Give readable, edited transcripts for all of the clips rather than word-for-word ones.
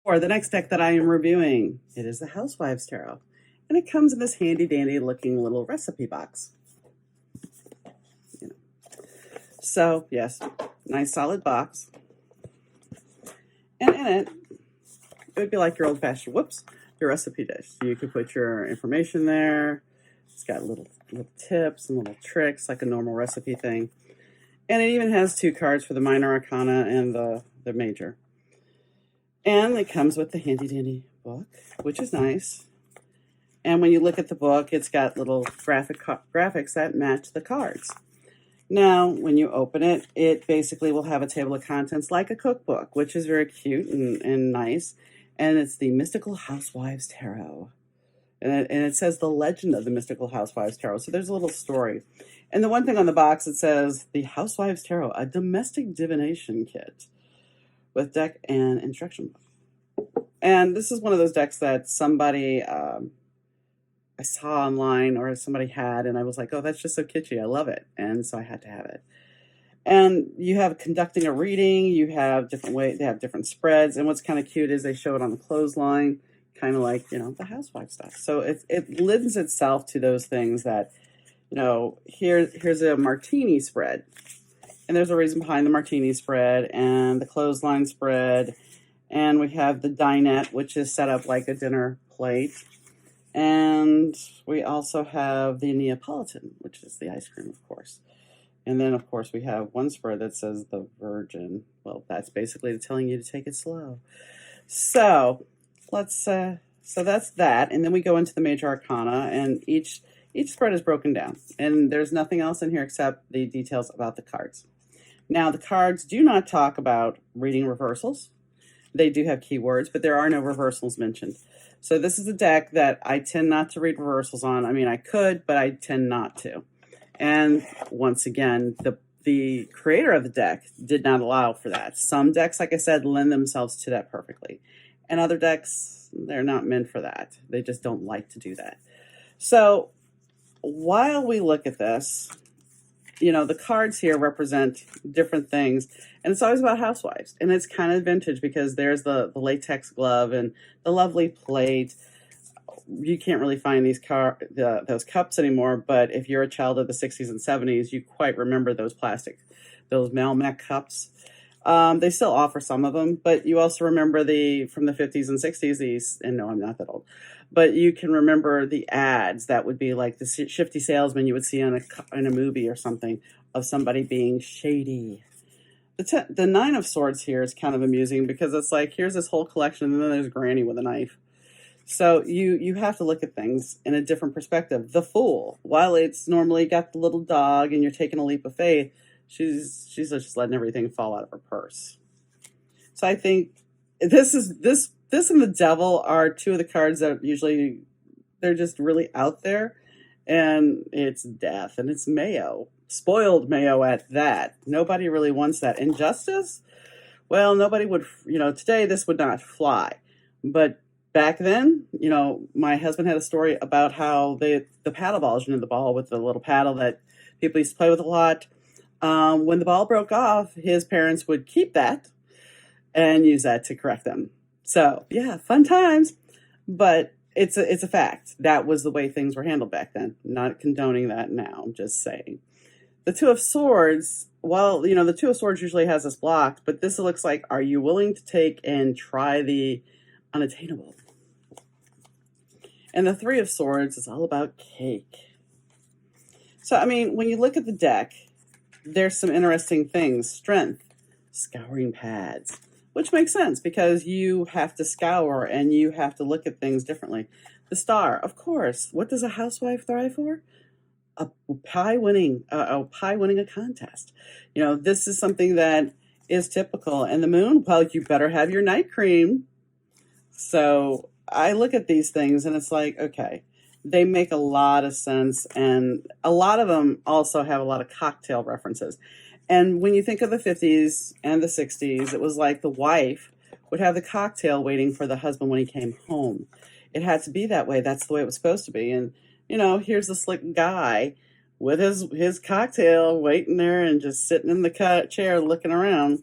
For the next deck that I am reviewing, it is the Housewives Tarot. And it comes in this handy dandy looking little recipe box. So, yes, nice solid box. And in it would be like your old-fashioned, your recipe dish. You could put your information there. It's got little tips and little tricks like a normal recipe thing. And it even has 2 cards for the minor arcana and the major. And it comes with the handy dandy book, which is nice. And when you look at the book, it's got little graphics that match the cards. Now, when you open it, it basically will have a table of contents like a cookbook, which is very cute and nice. And it's the Mystical Housewives Tarot. And it says the legend of the Mystical Housewives Tarot. So there's a little story. And the one thing on the box, it says the Housewives Tarot, a domestic divination kit with deck and instruction book. And this is one of those decks that somebody I saw online or somebody had, and I was like, oh, that's just so kitschy. I love it. And so I had to have it. And you have conducting a reading. You have different ways. They have different spreads. And what's kind of cute is they show it on the clothesline, kind of like, the housewife stuff. So it lends itself to those things that, here's a martini spread. And there's a reason behind the martini spread and the clothesline spread. And we have the dinette, which is set up like a dinner plate. And we also have the Neapolitan, which is the ice cream, of course. And then, of course, we have one spread that says the Virgin. Well, that's basically telling you to take it slow. So so that's that. And then we go into the major arcana, and each spread is broken down. And there's nothing else in here except the details about the cards. Now, the cards do not talk about reading reversals. They do have keywords, but there are no reversals mentioned. So this is a deck that I tend not to read reversals on. I mean, I could, but I tend not to. And once again, the creator of the deck did not allow for that. Some decks, like I said, lend themselves to that perfectly. And other decks, they're not meant for that. They just don't like to do that. So while we look at this, the cards here represent different things. And it's always about housewives. And it's kind of vintage because there's the latex glove and the lovely plate. You can't really find those cups anymore. But if you're a child of the 60s and 70s, you quite remember those Melmac cups. They still offer some of them. But you also remember from the 50s and 60s, and no, I'm not that old. But you can remember the ads that would be like the shifty salesman you would see in a movie or something of somebody being shady. The Nine of Swords here is kind of amusing because it's like, here's this whole collection and then there's Granny with a knife. So you have to look at things in a different perspective. The Fool, while it's normally got the little dog and you're taking a leap of faith, she's just letting everything fall out of her purse. So I think this and the Devil are 2 of the cards that usually they're just really out there, and it's death and it's mayo, spoiled mayo at that. Nobody really wants that. Injustice, well, nobody would. Today this would not fly, but back then, my husband had a story about how the paddle balls, the ball with the little paddle that people used to play with a lot. When the ball broke off, his parents would keep that and use that to correct them. So, yeah, fun times, but it's a fact. That was the way things were handled back then. Not condoning that now, I'm just saying. The Two of Swords, well, the Two of Swords usually has us blocked, but this looks like, are you willing to take and try the unattainable? And the Three of Swords is all about cake. So, I mean, when you look at the deck, there's some interesting things. Strength, scouring pads. Which makes sense because you have to scour and you have to look at things differently. The Star, of course. What does a housewife thrive for? A pie winning a contest. This is something that is typical. And the Moon, well, you better have your night cream. So I look at these things and it's like, okay, they make a lot of sense. And a lot of them also have a lot of cocktail references. And when you think of the 50s and the 60s, it was like the wife would have the cocktail waiting for the husband when he came home. It had to be that way. That's the way it was supposed to be. And, here's the slick guy with his cocktail waiting there and just sitting in the chair looking around.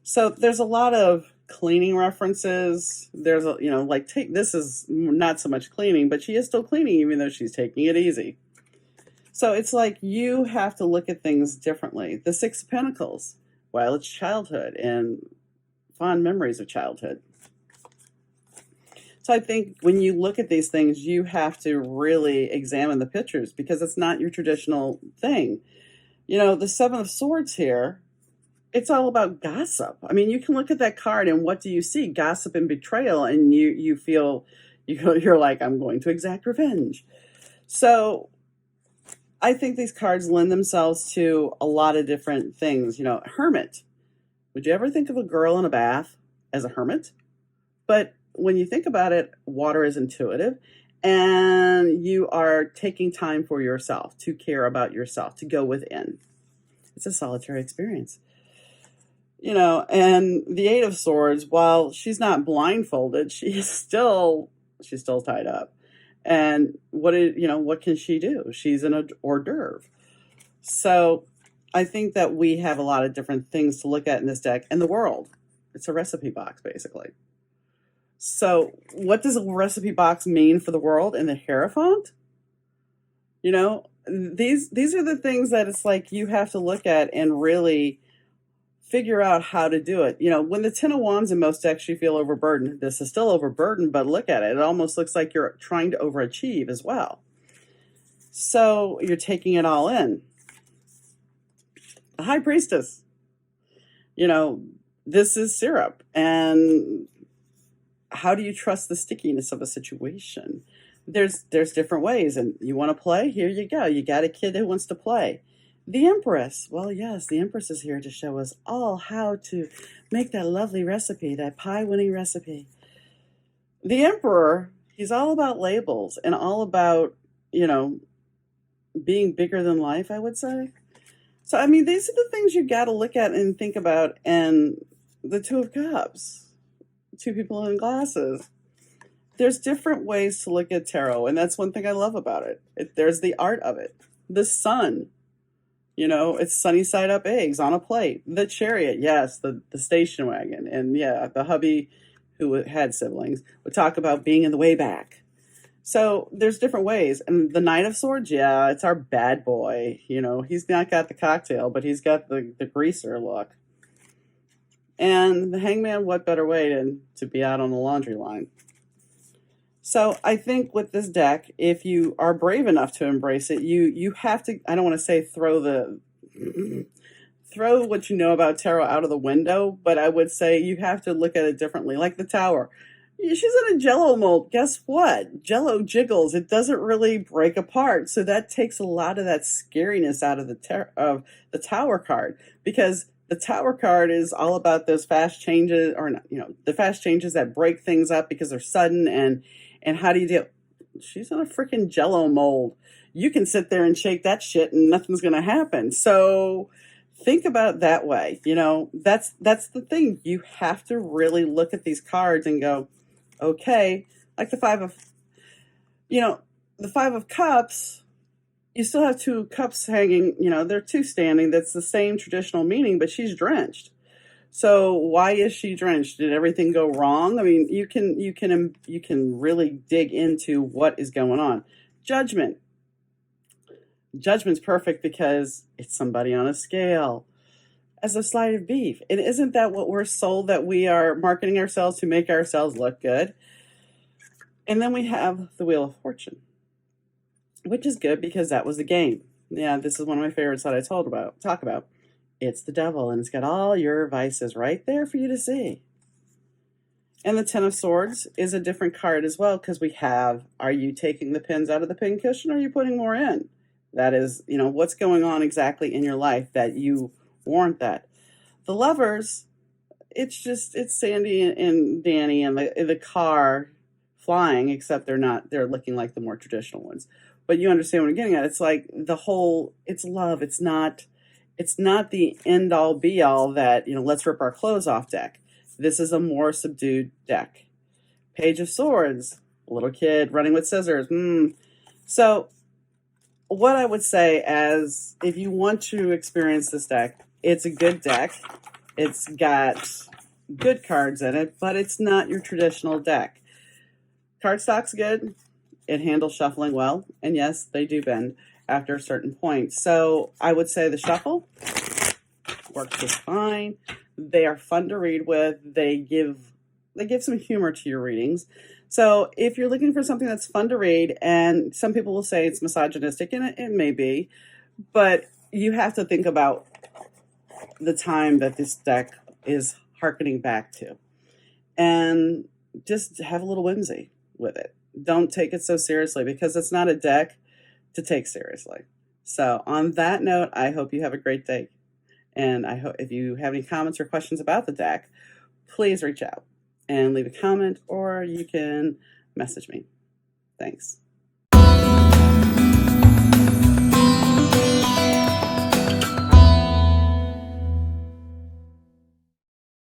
So there's a lot of cleaning references. There's a, like this is not so much cleaning, but she is still cleaning even though she's taking it easy. So it's like you have to look at things differently. The Six of Pentacles, well, it's childhood and fond memories of childhood. So I think when you look at these things, you have to really examine the pictures because it's not your traditional thing. The Seven of Swords here, it's all about gossip. I mean, you can look at that card and what do you see? Gossip and betrayal, and you feel, you're like, I'm going to exact revenge. So I think these cards lend themselves to a lot of different things. Hermit. Would you ever think of a girl in a bath as a hermit? But when you think about it, water is intuitive and you are taking time for yourself, to care about yourself, to go within. It's a solitary experience. And the Eight of Swords, while she's not blindfolded, she's still tied up. And what can she do? She's an hors d'oeuvre. So I think that we have a lot of different things to look at in this deck. And the world, it's a recipe box, basically. So what does a recipe box mean for the world and the Hierophant? These are the things that it's like you have to look at and really figure out how to do it. When the Ten of Wands in most decks, you feel overburdened. This is still overburdened, but look at it. It almost looks like you're trying to overachieve as well. So you're taking it all in. The High Priestess. This is syrup. And how do you trust the stickiness of a situation? There's different ways, and you want to play? Here you go. You got a kid who wants to play. The Empress. Well, yes, the Empress is here to show us all how to make that lovely recipe, that pie-winning recipe. The Emperor, he's all about labels and all about, being bigger than life, I would say. So, I mean, these are the things you got to look at and think about. And the Two of Cups, two people in glasses. There's different ways to look at tarot, and that's one thing I love about it. There's the art of it. The Sun. It's sunny side up eggs on a plate. The Chariot, yes, the station wagon. And yeah, the hubby who had siblings would talk about being in the way back. So there's different ways. And the Knight of Swords, yeah, it's our bad boy. He's not got the cocktail, but he's got the greaser look. And the Hangman, what better way to be out on the laundry line? So I think with this deck, if you are brave enough to embrace it, you have to, I don't want to say throw what you know about tarot out of the window, but I would say you have to look at it differently. Like the Tower. She's in a Jell-O mold. Guess what? Jell-O jiggles. It doesn't really break apart. So that takes a lot of that scariness out of the Tower card, because the Tower card is all about those fast changes, or the fast changes that break things up because they're sudden. And how do you deal? She's in a freaking Jell-O mold. You can sit there and shake that shit and nothing's going to happen. So think about it that way. That's the thing. You have to really look at these cards and go, okay, like the Five of Cups, you still have two cups hanging, there are two standing. That's the same traditional meaning, but she's drenched. So why is she drenched? Did everything go wrong? I mean, you can really dig into what is going on. Judgment. Judgment's perfect because it's somebody on a scale. As a slice of beef. And isn't that what we're sold, that we are marketing ourselves to make ourselves look good? And then we have the Wheel of Fortune, which is good because that was the game. Yeah, this is one of my favorites that I talk about. It's the devil, and it's got all your vices right there for you to see. And the Ten of Swords is a different card as well, because we have, are you taking the pins out of the pin cushion, or are you putting more in? That is, what's going on exactly in your life that you warrant that. The Lovers, it's Sandy and Danny and the car flying, except they're looking like the more traditional ones. But you understand what I'm getting at. It's like it's love. It's not the end all be all that, let's rip our clothes off deck. This is a more subdued deck. Page of Swords, a little kid running with scissors. So what I would say, as if you want to experience this deck, it's a good deck. It's got good cards in it, but it's not your traditional deck. Cardstock's good. It handles shuffling well. And yes, they do bend after a certain point. So I would say the shuffle works just fine. They are fun to read with. They give some humor to your readings. So if you're looking for something that's fun to read, and some people will say it's misogynistic, and it may be, but you have to think about the time that this deck is hearkening back to, and just have a little whimsy with it. Don't take it so seriously, because it's not a deck to take seriously. So on that note, I hope you have a great day. And I hope if you have any comments or questions about the deck, please reach out and leave a comment, or you can message me. Thanks.